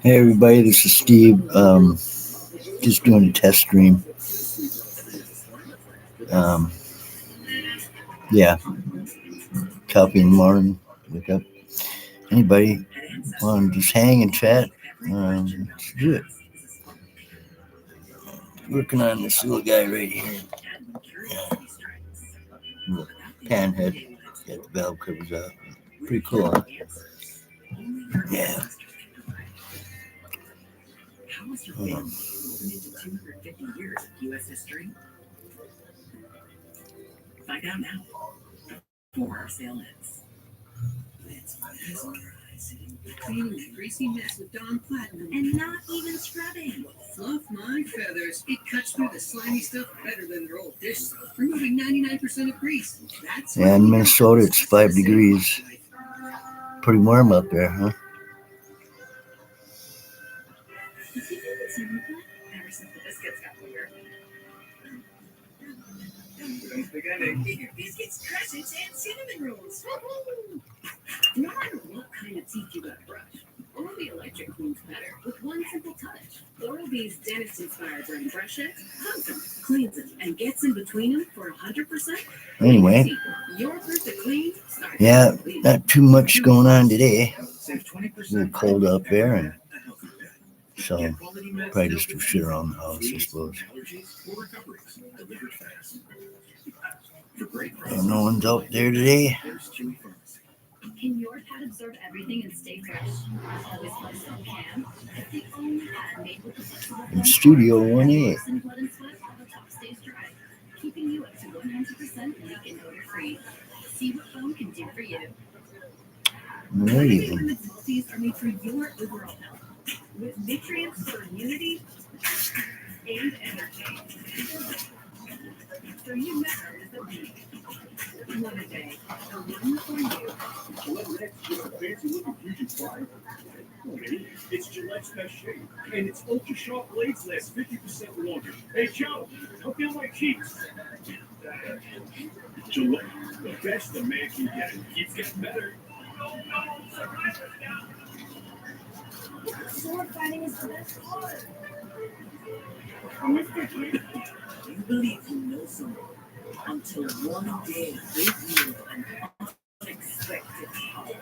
Hey everybody, this is Steve. Just doing a test stream. Um, yeah, coffee in the morning. Wake up. Anybody want to just hang and chat? Let's do it. Working on this little guy right here. Little panhead. Got the valve covers up. Pretty cool, huh? Yeah. Find out now before our sale ends. It's mesmerizing. Cleaning that greasy mess with Dawn Platinum and not even scrubbing. Fluff my feathers. It cuts through the slimy stuff better than their old dish soap, removing 99% of grease. That's and in Minnesota, it's 5 degrees. Pretty warm up there, huh? Ever since the biscuits got bigger. Bigger biscuits, crescents, and cinnamon rolls. No matter what kind of teeth you got to brush, Oral-B Electric cleans better with one simple touch. Oral-B's dentist-inspired brain brush it, hugs them, cleans them, and gets in between them for 100%. Anyway, your perfect clean starts. Yeah, not too much going on today. A little cold up there, and so probably just do shit around the house, I suppose. No one's out there today. Can your pet absorb everything and stay fresh? Always close on can. It's the only pet made with the flexible in Studio 1A. Blood and sweat, the top stays dry, keeping you up to 100% leak and odor free. See what foam can do for you. Vitamins multis are made for your overall health, with nutrients for immunity and energy. So you matter as a being. One a day, a one for you. Gillette Rex with a fancy looking Fusion 5? Okay, it's Gillette's best shave, and its ultra sharp blades last 50% longer. Hey Joe, don't feel my cheeks. Gillette, the best the man can get. Keeps getting better. Sword fighting is the best part. Mr. Kid, you believe you know someone until one day they feel an unexpected power.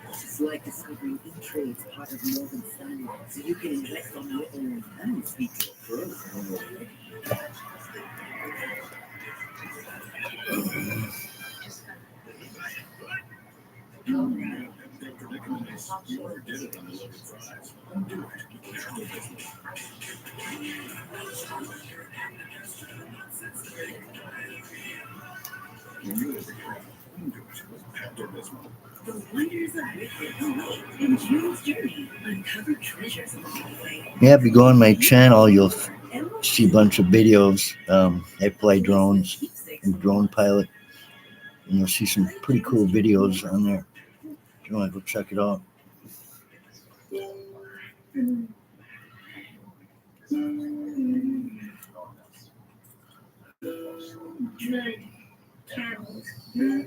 It's like discovering E-Trade's part of Morgan Stanley, so you can invest on your own and speak to a pro when you're ready. The wonders of Wicked and June's Journey. Uncover treasures along the way. Yeah, if you go on my channel, you'll see a bunch of videos. I fly drones. I'm a drone pilot. And you'll see some pretty cool videos on there. If you want to go check it out. Good. Camels. Good.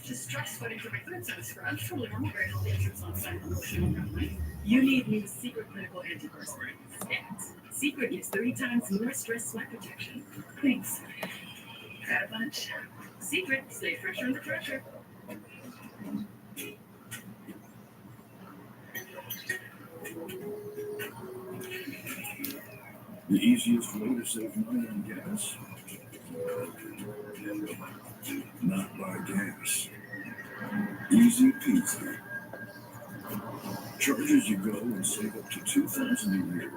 Just stress sweating through my third set of scrubs. Totally normal, very healthy entrance on site. You need new Secret Clinical Antiperspirant. Secret gives 30 times more stress sweat protection. Thanks. Had a bunch. Secret, stay fresher under pressure. The easiest way to save money on gas? Not buy gas. Easy peasy. Charge as you go and save up to $2,000 a year,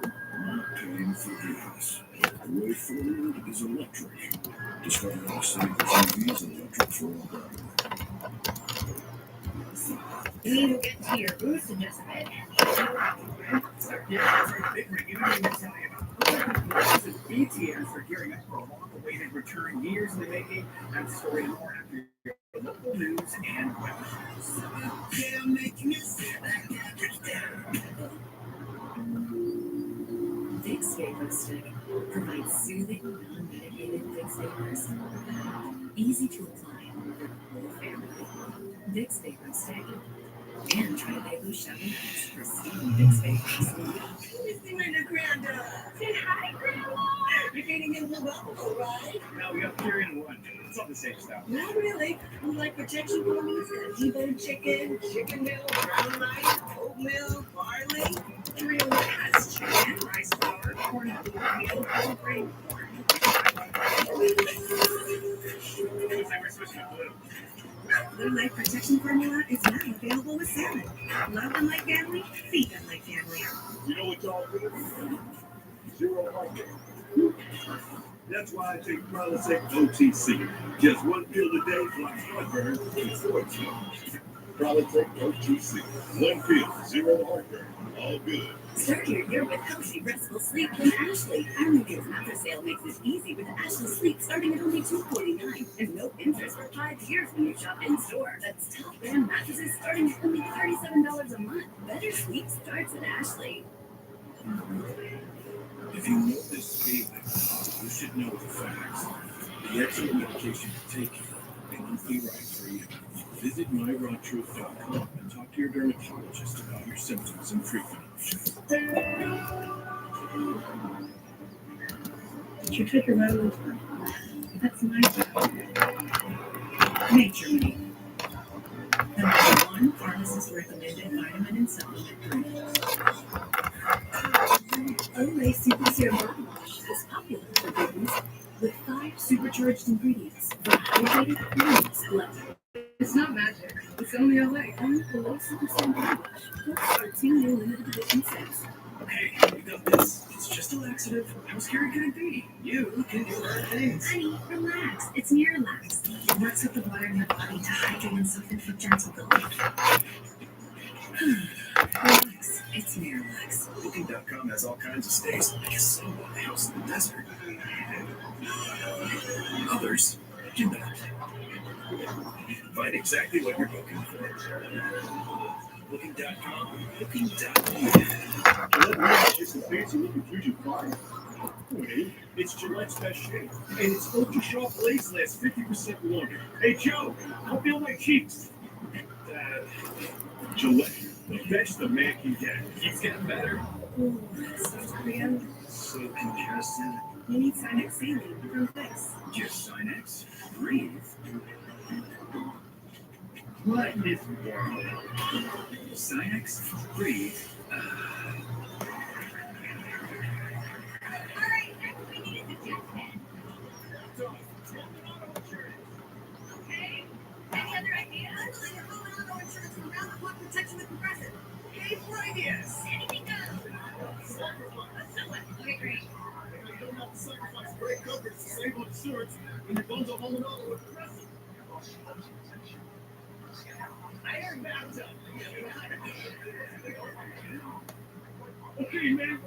not paying for gas. The way forward is electric. Discover how safe SUVs electric for all battery. We will get to your boost in just a bit. Start big reunion to tell you about. BTS are gearing up for a long-awaited return, years in the making. That story and more after your local news and web shows. Yeah, making it sit back down. Vicks Vapor Stick provides soothing, non-medicated Vicks Vapors. Easy to apply for the whole family. Vicks Vapors Day. And try Baby Chevy for steaming Vicks Vapors. It's Linda Grandad. Say hi, Grandma. You're getting into Buffalo, right? No, we got 3 in 1. It's all the same stuff. Not really. We like protection formulas, deboned chicken, chicken meal, brown rice, oatmeal, barley. 3 in 1 has chicken, rice flour, corn meal, whole grain corn. Looks like we're switching to blue. Their life protection formula is now available with salmon. Love them like family, feed them like family. You know what's all good? Zero heartburn. That's why I take Prilosec OTC. Just 1 pill a day blocks heartburn before it's gone. Prilosec OTC. 1 pill, zero heartburn. All good. Start your year with healthy, restful sleep from Ashley. Iron Man's mattress sale makes it easy with Ashley Sleep starting at only $249 and no interest for 5 years when you shop in store. That's top brand mattresses starting at only $37 a month. Better sleep starts at Ashley. If you know this feeling, you should know the facts. The excellent medication you take may not be right for you. Visit myrawtruth.com and talk to your dermatologist about your symptoms and treatment options. Did you take your medicine? That's my job. Nature Me. The #1 pharmacist recommended vitamin and supplement drink. Olay Super Serum Body Wash is popular for babies with 5 supercharged ingredients for hydrated, luminous glow. It's not magic. It's only Olay. Only Olay Super Serum Body Wash. Plus our 2 new limited edition scents. Okay, we got this. It's just a laxative. How scary can it be? You can do hard things. Honey, relax. It's Miralax. It works with the water in your body to hydrate and soften for gentle relief. Relax. It's Miralax. Booking.com has all kinds of stays, like a solo house in the desert. Others do not. Find exactly what you're looking for. Booking.com. Booking.com. Gillette Ranch is a fancy looking Fusion product. Wait, it's Gillette's best shave. And its ultra sharp blades last 50% longer. Hey Joe, I feel my cheeks. Gillette, the best a man can get. Keeps getting better. Ooh, soft Korea. So congested. You need Sinex saline from Fix. Just Sinex. Breathe. What is wrong? Sinex. Breathe. Okay? Any other ideas? Auto insurance from round the clock protection with Progressive. Any more ideas? Anything goes. Let's do it. Okay, great. You don't have to sacrifice great coverage to save on insurance when you bundle home and auto with Progressive. Iron Man's up. Okay, man.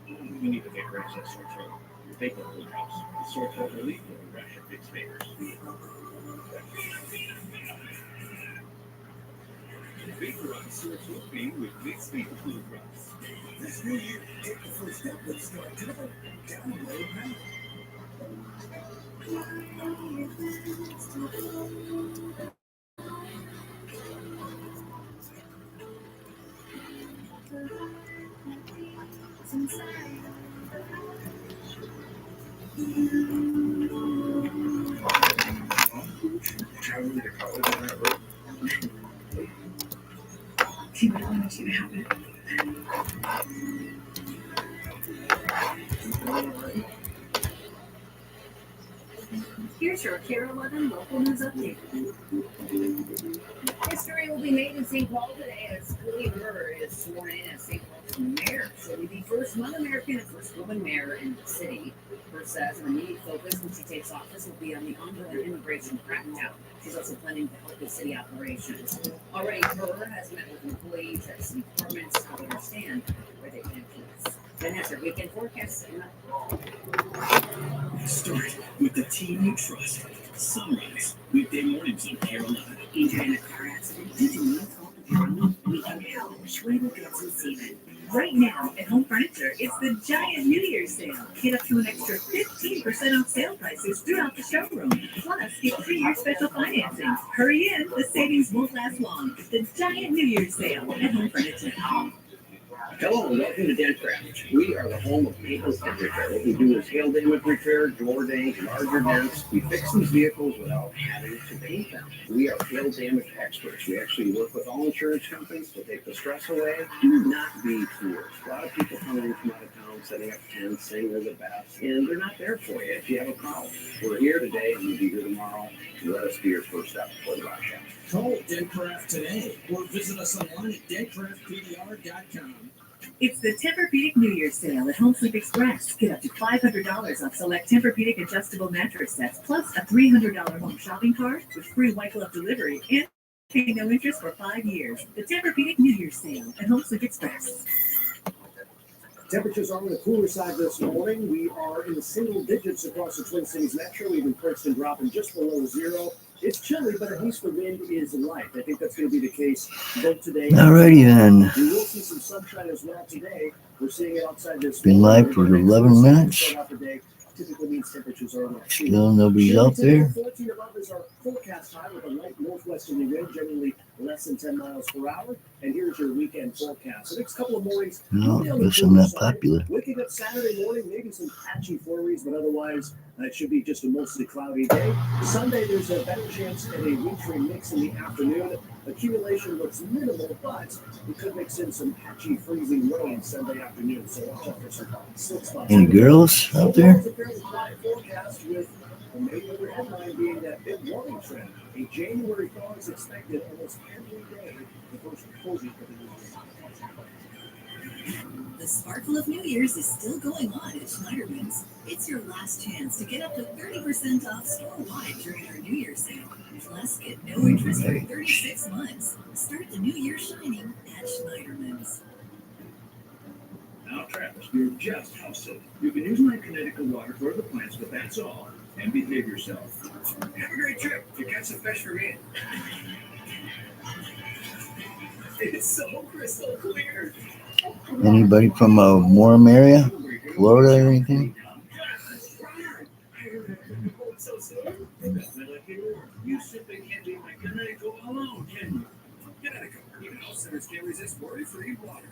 We need to take rash that sore throat. Take the whole drops. The sore throat relief will rash your Vicks Vapors. Vaporize sore throat pain with Vicks Vapor Fluid Drops. This new year, take the first step with Start Temple. Download now. Traveling to college on that road. He would want you to have it. Here's your Care 11 local news update. History will be made in St. Paul today as Willie Burr is sworn in as St. Paul's mayor. She'll be the first non-American and first woman mayor in the city. Burr says an immediate focus when she takes office will be on the ongoing immigration crackdown. She's also planning to help with city operations. Already, Burr has met with employees at city departments to understand where they can influence. Then has your weekend forecast. Start with the team you trust. Sunrise. Weekday mornings on Carolina. Injured in a car accident due to no fault of your own? We can help. Schweden Goods and Seaman. Right now at Home Furniture, it's the giant New Year's sale. Get up to an extra 15% off sale prices throughout the showroom. Plus, get 3-year special financing. Hurry in, the savings won't last long. The giant New Year's sale at Home Furniture. Hello and welcome to DentCraft. We are the home of paintless dent repair. What we do is hail damage repair, door dings, larger dents. We fix these vehicles without having to paint them. We are hail damage experts. We actually work with all insurance companies to take the stress away. Do not be fooled. A lot of people coming in from out of town setting up tents, saying they're the best, and they're not there for you if you have a problem. We're here today and we'll be here tomorrow. Let us be your first step before the rush hour. Call DentCraft today or visit us online at dentcraftpdr.com. It's the Tempur-Pedic New Year's sale at Home Sleep Express. Get up to $500 off select Tempur-Pedic adjustable mattress sets, plus a $300 home shopping cart with free white glove delivery and pay no interest for 5 years. The Tempur-Pedic New Year's sale at Home Sleep Express. Temperatures are on the cooler side this morning. We are in the single digits across the Twin Cities metro, even Princeton dropping just below zero. It's chilly, but at least the wind is light. I think that's going to be the case both today. Alrighty then. We will see some sunshine as well today. We're seeing it outside this. Been live for 11 minutes. Start out the day typically means temperatures are on the cooler. Still nobody's out there. 14 above is our forecast high with a light northwesterly wind, generally less than 10 miles per hour. And here's your weekend forecast. The next couple of mornings, No, really on the guess I'm cooler not side. popular. Waking up Saturday morning, maybe some patchy flurries, but otherwise it should be just a mostly cloudy day. Sunday, there's a better chance at a wintry mix in the afternoon. Accumulation looks minimal, but we could mix in some patchy freezing rain Sunday afternoon. So watch out for some slick spots. Any girls out there? It's a fairly quiet forecast with the main other headline being that big warming trend. A January thaw is expected almost every day. The first cozy for the new year. The sparkle of New Year's is still going on at Schneiderman's. It's your last chance to get up to 30% off store-wide during our New Year's sale. Plus, get no interest for 36 months. Start the new year shining at Schneiderman's. Now, Travis, you're just house sitting. You can use my Connecticut water for the plants, but that's all. And behave yourself. Have a great trip. You got some fish for me. It's so crystal clear. Anybody from a warm area? Florida or anything? You simply can't be like Connecticut alone, can you? Connecticut, even house sitters can't resist worry-free water.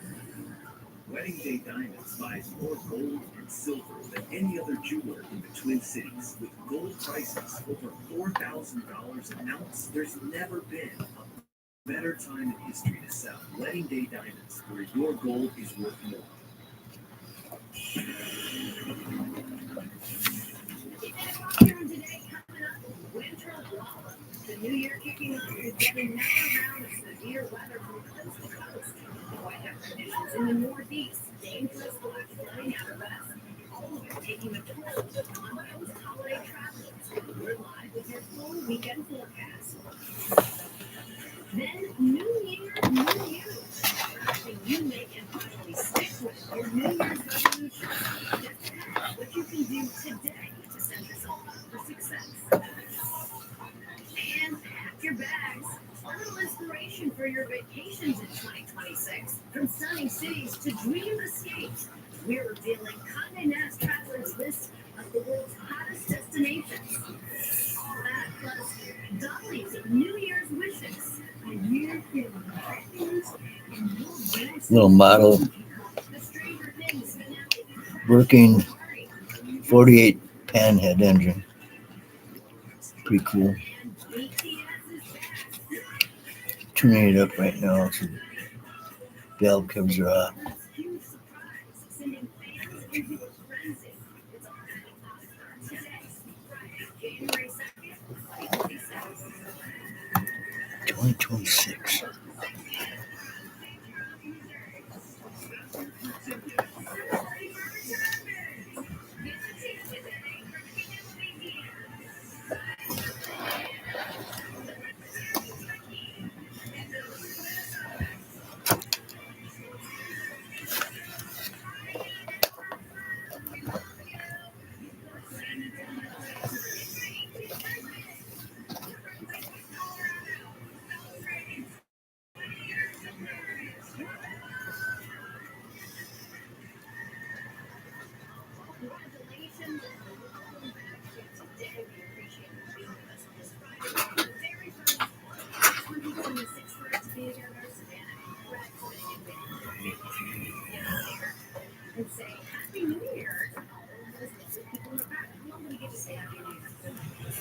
Wedding Day Diamonds buys more gold and silver than any other jeweler in the Twin Cities. With gold prices over $4,000 an ounce, there's never been a better time in history to sell. Wedding Day Diamonds, where your gold is worth more. Today coming up, winter lava. The new year kicking off is getting another round of severe weather from coast to coast. White have conditions in the northeast, dangerous black flooding out west. All of it taking a toll on those holiday travelers. We're live with your full weekend forecast. Then, New Year, New You. Something you make and finally stick with your New Year's resolution. Just ask what you can do today to set yourself up for success. And pack your bags. A little inspiration for your vacations in 2026. From stunning cities to dream escapes, we're revealing Condé Nast Traveler's list of the world's hottest destinations. All that plus Dolly's New Year's wishes. A year filled with happiness and more dreams. Little model The Stranger Things finale. working 48 panhead engine. Pretty cool. And BTS is back. Tuning it up right now. So valve covers are off. Huge surprise, sending fans into a frenzy. It's all happening today, Friday, January 2nd, 2026. 2026. I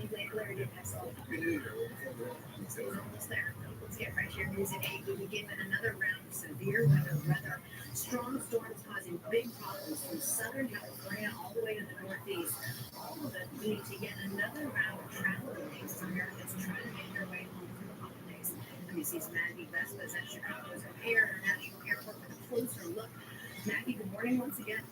think Larry did excellent. We're almost there. Let's get right here. News at 8. We begin with another round of severe weather. Strong storms causing big problems from southern California all the way to the northeast. All of it leading to yet another round of travel delays for Americans trying to get their way home for the holidays. WC's Maggie Vespas at Chicago's O'Hare International Airport with a closer look. Maggie, good morning once again.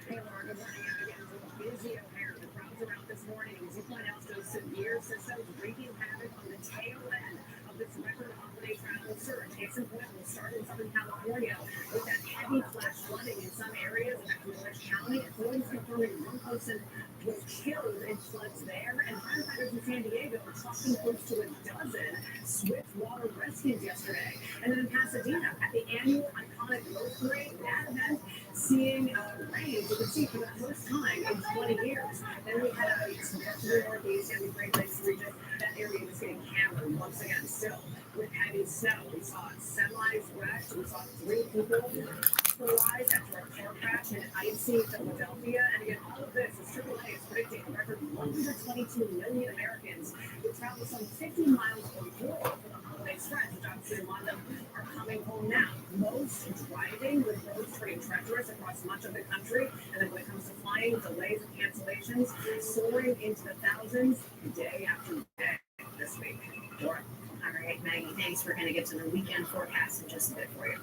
Hey, Laura, good morning. Again, it's a busy O'Hare. The crowds are out this morning. As you point out, those severe systems wreaking havoc on the tail end of this record holiday travel surge. Case in point, will start in Southern California with that heavy flash flooding in some areas of Orange County. Authorities confirming one person was killed in floods there, and firefighters in San Diego are talking close to a dozen swift water rescues yesterday. And then in Pasadena, at the annual iconic Road Parade, that event seeing rain, you can see for the first time in 20 years. Then we had a to the northeast and the Great Lakes region. That area was getting hammered once again, still with heavy snow. We saw semis wrecked. We saw 3 people hospitalized after a car crash in icy Philadelphia. And again, all of this is AAA is predicting a record 122 million Americans who travel some 50 miles or more for the holiday stretch, which obviously a lot of them are coming home now. Most driving with roads turning treacherous across much of the country. And then when it comes to flying, delays and cancellations soaring into the thousands day after day this week. Laura? All right, Maggie, thanks. We're going to get to the weekend forecast in just a bit for you.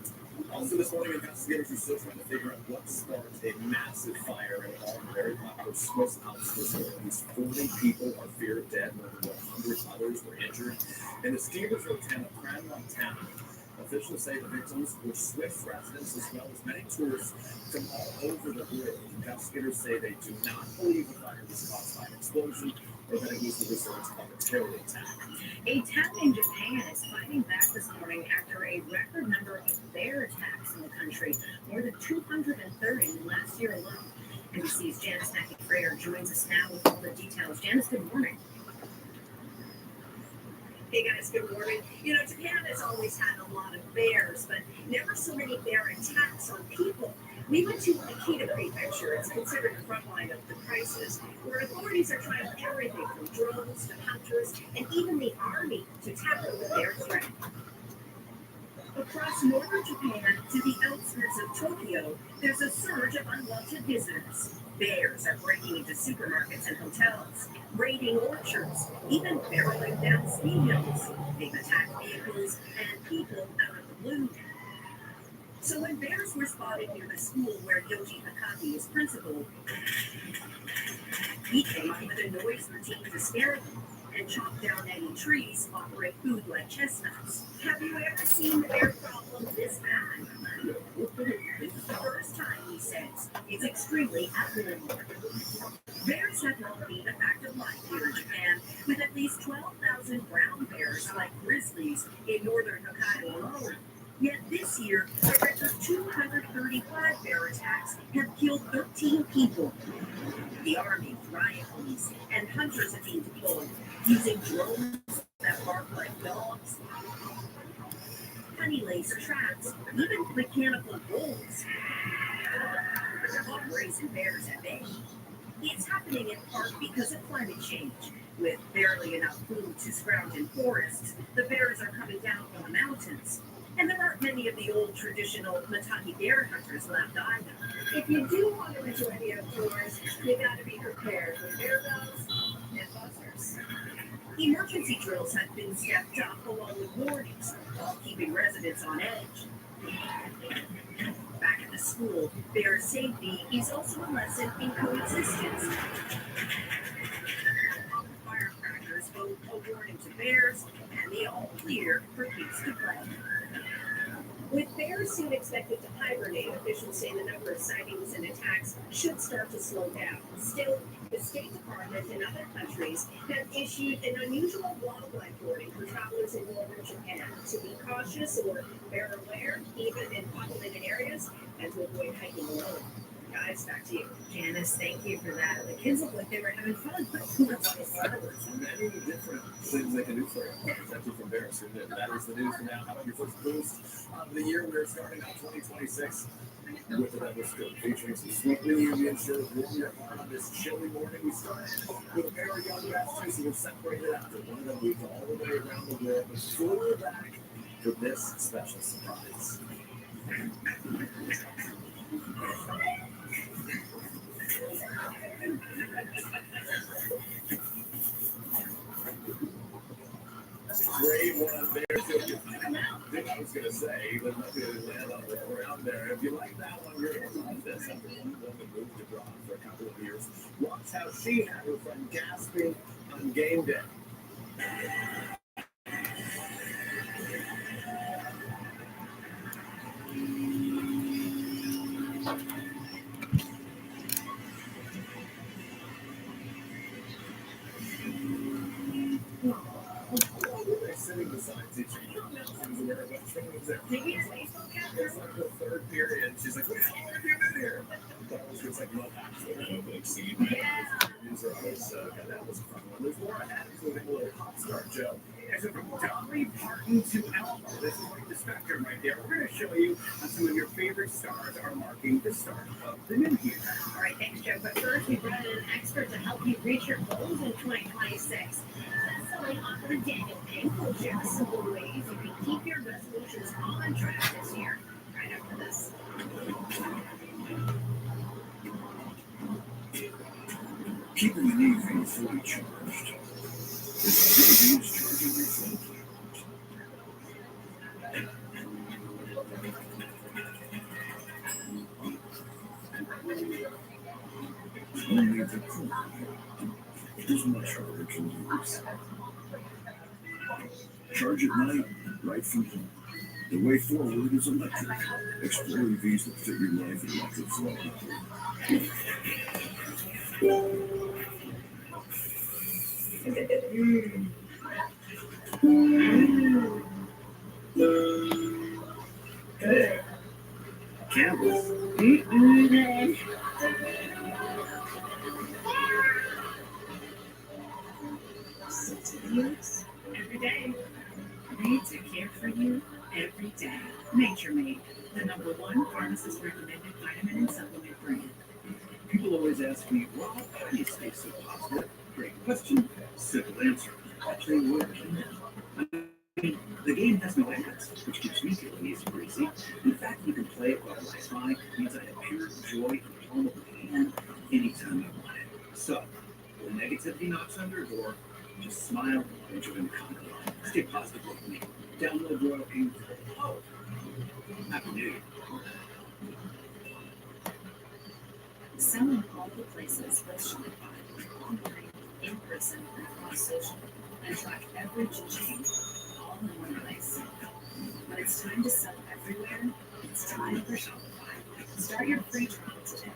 Also this morning, investigators are still trying to figure out what sparked a massive fire in a very popular Swiss Alps resort. At least 40 people are feared dead, more than 100 others were injured. In the ski resort town of Cran, Montana, officials say the victims were Swiss residents as well as many tourists from all over the world. Investigators say they do not believe the fire was caused by an explosion or that it was the result of a terror attack. A town in Japan is fighting back this morning after a record number of bear attacks in the country, more than 230 last year alone. NBC's Janice Mackey-Frater joins us now with all the details. Janice, good morning. Hey guys, good morning. You know, Japan has always had a lot of bears, but never so many bear attacks on people. We went to Akita Prefecture. It's considered the front line of the crisis, where authorities are trying everything from drones to hunters and even the army to tackle the bear threat. Across northern Japan to the outskirts of Tokyo, there's a surge of unwanted visitors. Bears are breaking into supermarkets and hotels, raiding orchards, even barreling down ski hills. They've attacked vehicles and people out of the blue. So when bears were spotted near the school where Yoji Hakami is principal, he came up with a noise routine to scare them and chop down any trees offering food like chestnuts. Have you ever seen the bear problem this bad? This is the first time, he says. It's extremely abnormal. Bears have long been a fact of life here in Japan, with at least 12,000 brown bears like grizzlies in northern Hokkaido alone. Yet this year, a record 235 bear attacks have killed 13 people. The army, riot police, and hunters have been deployed, using drones that bark like dogs, honey laser traps, even mechanical bulls. All raising bears at bay. It's happening in part because of climate change. With barely enough food to scrounge in forests, the bears are coming down from the mountains. And there aren't many of the old traditional Mataki bear hunters left either. If you do want to enjoy the outdoors, you gotta be prepared with bear guns and buzzers. Emergency drills have been stepped up along with warnings, while keeping residents on edge. Back at the school, bear safety is also a lesson in coexistence. Firecrackers both a warning to bears and the all clear for kids to play. With bears soon expected to hibernate, officials say the number of sightings and attacks should start to slow down. Still, the State Department and other countries have issued an unusual wildlife warning for travelers in northern Japan to be cautious or bear aware, even in populated areas, and to avoid hiking alone. Guys, back to you. Janice, thank you for that. The kids look like they were having fun. That's Many different things they can do for you. Protect you from bears. That is the news for now. How about your first boost of the year? We're starting out 2026. With the Devil's Scoop, featuring some sweet new Indian served warm your heart on this chilly morning. We start with a pair of young Massachusetts separated after one of them moved all the way around the world, but flew back for this special surprise. Great one there. I was going to say, but not going to land on the ground there. If you like that one, you're going to love this. After one woman moved abroad for a couple of years, watch how she had her friend gasping on game day. Sitting beside teaching. Maybe it's baseball cap. It's like the third period. She's like, what have you been here? That was just like love actually opening scene. That was a fun one. There's more ahead, including a little hot start, Joe. As from Dolly Parton to Elmo, this is like the spectrum right there. We're going to show you how some of your favorite stars are marking the start of the new year. All right, thanks, Joe. But first, we brought in an expert to help you reach your goals in 2026. Best-selling author Daniel Pink will share the simple ways you can keep your resolutions on track this year. Right after this. Keeping an EV fully charged is a good use charging your phone. Only the cool is much harder to use. Charge at night, right from home. The way forward is electric. Explore EVs that fit your life and electric flow. Good. Campbell. Use every day. Made to care for you every day. Nature Made, the #1 pharmacist recommended vitamin and supplement brand. People always ask me, well, how do you stay so positive? Great question. Simple answer. Actually, what the game has no ends, which keeps me feeling easy breezy. In fact, you can play it while Wi-Fi means I have pure joy in the palm of my hand anytime I want it. So, when negativity knocks on your door, just smile and join the comedy. Stay positive with me. Download Royal King. Oh, Happy New Year. Selling all the places with Shopify, online, in person, and across social, and track every change all in one place. When it's time to sell everywhere, it's time for Shopify. Start your free trial today.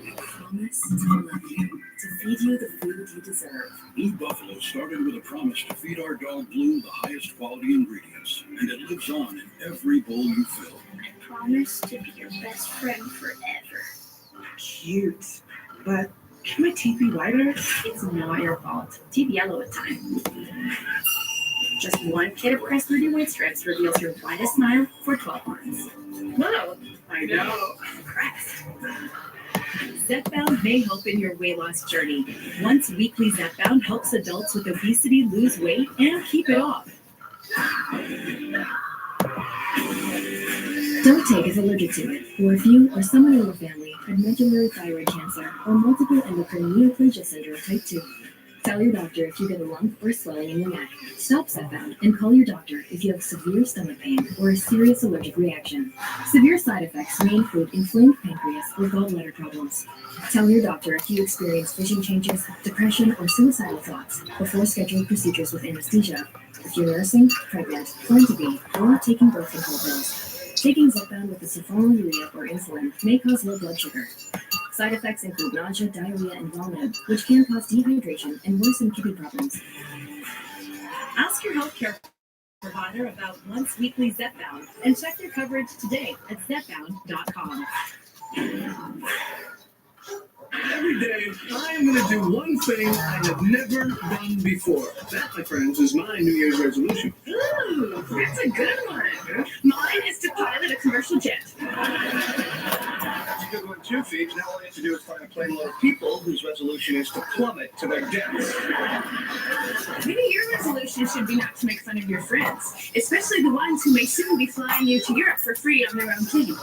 I promise to love you, to feed you the food you deserve. Blue Buffalo started with a promise to feed our dog Blue the highest quality ingredients, and it lives on in every bowl you fill. I promise to be your best friend forever. Cute. But can my teeth be whiter? It's not your fault. Teeth yellow at times. Just one kit of Crest 30 White Strips reveals your whitest smile for 12 months. Whoa, I know. Crest. Zepbound may help in your weight loss journey. Once weekly, Zepbound helps adults with obesity lose weight and keep it off. Don't take if allergic to it, or if you or someone in your family had medullary thyroid cancer or multiple endocrine neoplasia syndrome type 2. Tell your doctor if you get a lump or swelling in your neck. Stop Zepbound and call your doctor if you have severe stomach pain or a serious allergic reaction. Severe side effects may include inflamed pancreas or gallbladder problems. Tell your doctor if you experience vision changes, depression, or suicidal thoughts before scheduling procedures with anesthesia. If you're nursing, pregnant, plan to be, or taking birth control pills. Taking Zepbound with sulfonylurea or insulin may cause low blood sugar. Side effects include nausea, diarrhea, and vomiting, which can cause dehydration and worsen kidney problems. Ask your healthcare provider about once weekly Zepbound and check your coverage today at zepbound.com. Every day, I'm going to do one thing I have never done before. That, my friends, is my New Year's resolution. Ooh, that's a good one. Mine is to pilot a commercial jet. That's a good one, too, Phoebe. Now all you have to do is find a plane load of people whose resolution is to plummet to their deaths. Maybe your resolution should be not to make fun of your friends, especially the ones who may soon be flying you to Europe for free on their own plane.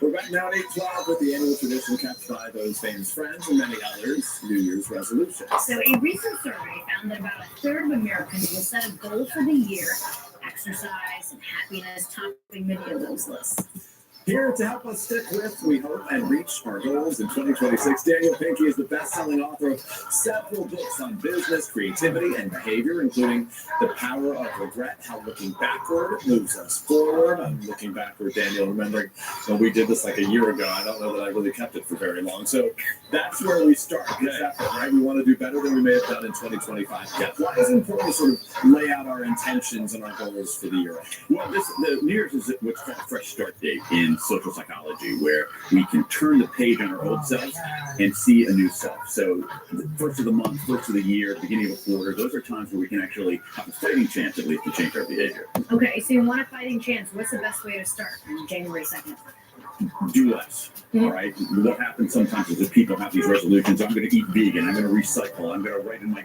We're back now at 8:12 with the annual tradition kept by those famous friends and many others, New Year's resolutions. So a recent survey found that about a third of Americans will set a goal for the year, exercise and happiness topping many of those lists. Here to help us stick with, we hope, and reach our goals in 2026, Daniel Pinky is the best-selling author of several books on business, creativity, and behavior, including The Power of Regret, How Looking Backward Moves Us Forward. I'm looking backward, Daniel, remembering when we did this like a year ago. I don't know that I really kept it for very long. So that's where we start this effort, right? We want to do better than we may have done in 2025. Yeah. Why is it important to sort of lay out our intentions and our goals for the year? Well, the New Year's is what's called a fresh start date in social psychology, where we can turn the page on our old selves and see a new self. So the first of the month, first of the year, beginning of a quarter, those are times where we can actually have a fighting chance, at least, to change our behavior. Okay, so you want a fighting chance. What's the best way to start on January 2nd? Do less. All right. What happens sometimes is that people have these resolutions. I'm going to eat vegan. I'm going to recycle. I'm going to write in my